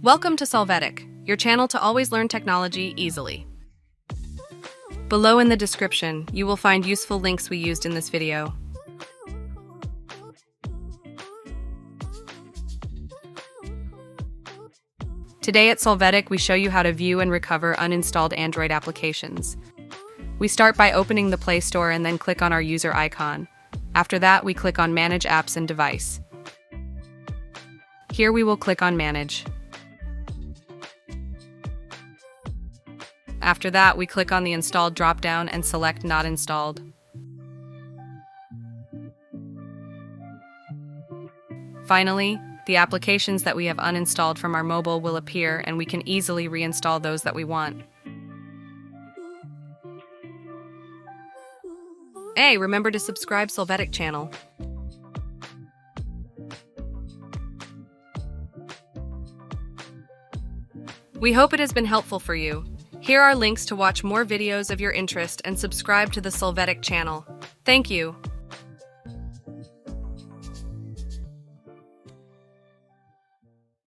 Welcome to Solvetic, your channel to always learn technology easily. Below in the description, you will find useful links we used in this video. Today at Solvetic, we show you how to view and recover uninstalled Android applications. We start by opening the Play Store and then click on our user icon. After that, we click on Manage Apps and Device. Here we will click on Manage. After that, we click on the Installed drop-down and select Not Installed. Finally, the applications that we have uninstalled from our mobile will appear, and we can easily reinstall those that we want. Hey, remember to subscribe Solvetic channel. We hope it has been helpful for you. Here are links to watch more videos of your interest and subscribe to the Solvetic channel. Thank you.